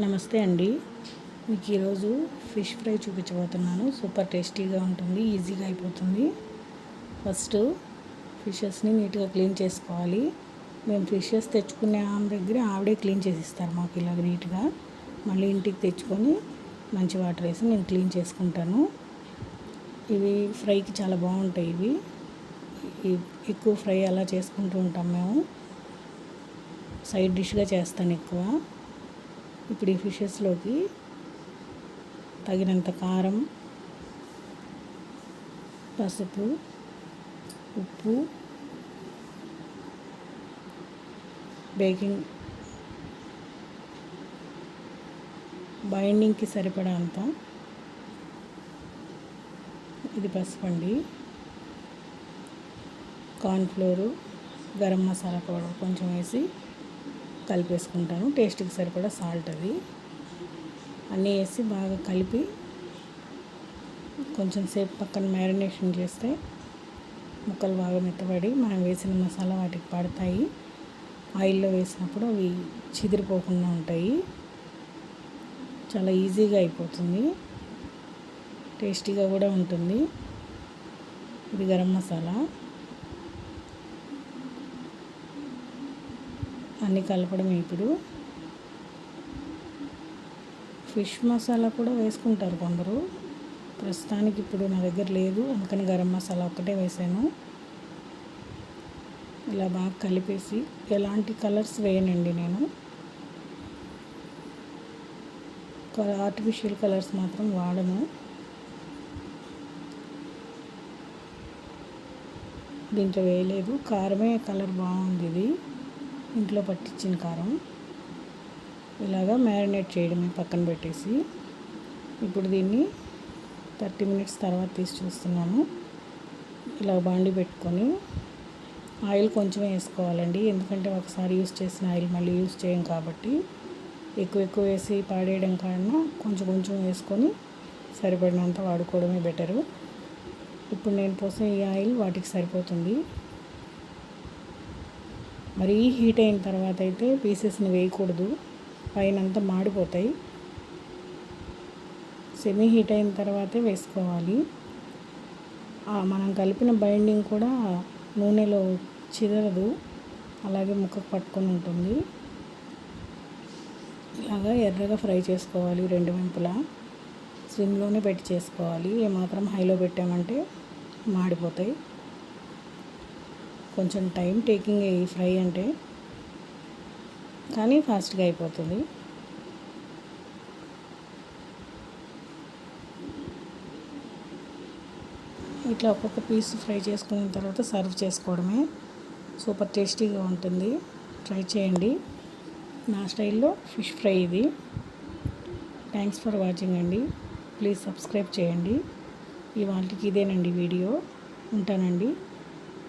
నమస్తే అండి. మీకు ఈరోజు ఫిష్ ఫ్రై చూపించబోతున్నాను. సూపర్ టేస్టీగా ఉంటుంది, ఈజీగా అయిపోతుంది. ఫస్ట్ ఫిషెస్ని నీట్గా క్లీన్ చేసుకోవాలి. మేము ఫిషెస్ తెచ్చుకునే ఆమె దగ్గర ఆవిడే క్లీన్ చేసి ఇస్తారు మాకు ఇలాగ నీట్గా. మళ్ళీ ఇంటికి తెచ్చుకొని మంచి వాటర్ వేసి నేను క్లీన్ చేసుకుంటాను. ఇవి ఫ్రైకి చాలా బాగుంటాయి. ఇవి ఎక్కువ ఫ్రై అలా చేసుకుంటూ ఉంటాం మేము. సైడ్ డిష్గా చేస్తాను ఎక్కువ. ఇప్పుడు ఈ ఫిషెస్లోకి తగినంత కారం, పసుపు, ఉప్పు, బేకింగ్ బైండింగ్కి సరిపడా అంత ఇది పసుపు అండి, కార్న్ఫ్లోరు, గరం మసాలా పౌడర్ కొంచెం వేసి కలిపేసుకుంటాను. టేస్ట్కి సరిపడా సాల్ట్ అది అన్నీ వేసి బాగా కలిపి కొంచెం సేపు పక్కన మ్యారినేషన్ చేస్తే ముక్కలు బాగా మెత్తబడి మనం వేసిన మసాలా వాటికి పడతాయి. ఆయిల్లో వేసినప్పుడు అవి చిదిరిపోకుండా ఉంటాయి. చాలా ఈజీగా అయిపోతుంది, టేస్టీగా కూడా ఉంటుంది. ఇది గరం మసాలా అన్నీ కలపడమే. ఇప్పుడు ఫిష్ మసాలా కూడా వేసుకుంటారు కొందరు. ప్రస్తుతానికి ఇప్పుడు నా దగ్గర లేదు, అందుకని గరం మసాలా ఒక్కటే వేసాను. ఇలా బాగా కలిపేసి ఎలాంటి కలర్స్ వేయనండి నేను. ఆర్టిఫిషియల్ కలర్స్ మాత్రం వాడను. దీంట్లో వేయలేదు, కారమే కలర్ బాగుంది. ఇది ఇంట్లో పట్టించిన కారం. ఇలాగా మ్యారినేట్ చేయడమే పక్కన పెట్టేసి. ఇప్పుడు దీన్ని 30 minutes తర్వాత తీసి చూస్తున్నాను. ఇలా బాండి పెట్టుకొని ఆయిల్ కొంచెం వేసుకోవాలండి, ఎందుకంటే ఒకసారి యూస్ చేసిన ఆయిల్ మళ్ళీ యూస్ చేయం కాబట్టి. ఎక్కువ వేసి పాడేయడం కన్నా కొంచెం కొంచెం వేసుకొని సరిపడినంత వాడుకోవడమే బెటరు. ఇప్పుడు నేను పోసిన ఈ ఆయిల్ వాటికి సరిపోతుంది. మరీ హీట్ అయిన తర్వాత అయితే పీసెస్ని వేయకూడదు, పైనంతా మాడిపోతాయి. సెమీ హీట్ అయిన తర్వాతే వేసుకోవాలి. మనం కలిపిన బైండింగ్ కూడా నూనెలో చిదరదు, అలాగే ముక్కకు పట్టుకొని ఉంటుంది. ఇలాగా ఎర్రగా ఫ్రై చేసుకోవాలి. 2 వైపులా స్విమ్లోనే పెట్టి చేసుకోవాలి. ఏమాత్రం హైలో పెట్టామంటే మాడిపోతాయి. కొంచెం టైం టేకింగ్ ఈ ఫ్రై అంటే, కానీ ఫాస్ట్గా అయిపోతుంది. ఇట్లా ఒక్కొక్క పీస్ ఫ్రై చేసుకున్న తర్వాత సర్వ్ చేసుకోవడమే. సూపర్ టేస్టీగా ఉంటుంది, ట్రై చేయండి. నా స్టైల్లో ఫిష్ ఫ్రై ఇది. థ్యాంక్స్ ఫర్ వాచింగ్ అండి. ప్లీజ్ సబ్స్క్రైబ్ చేయండి. ఇవాళకి ఇదేనండి వీడియో. ఉంటానండి.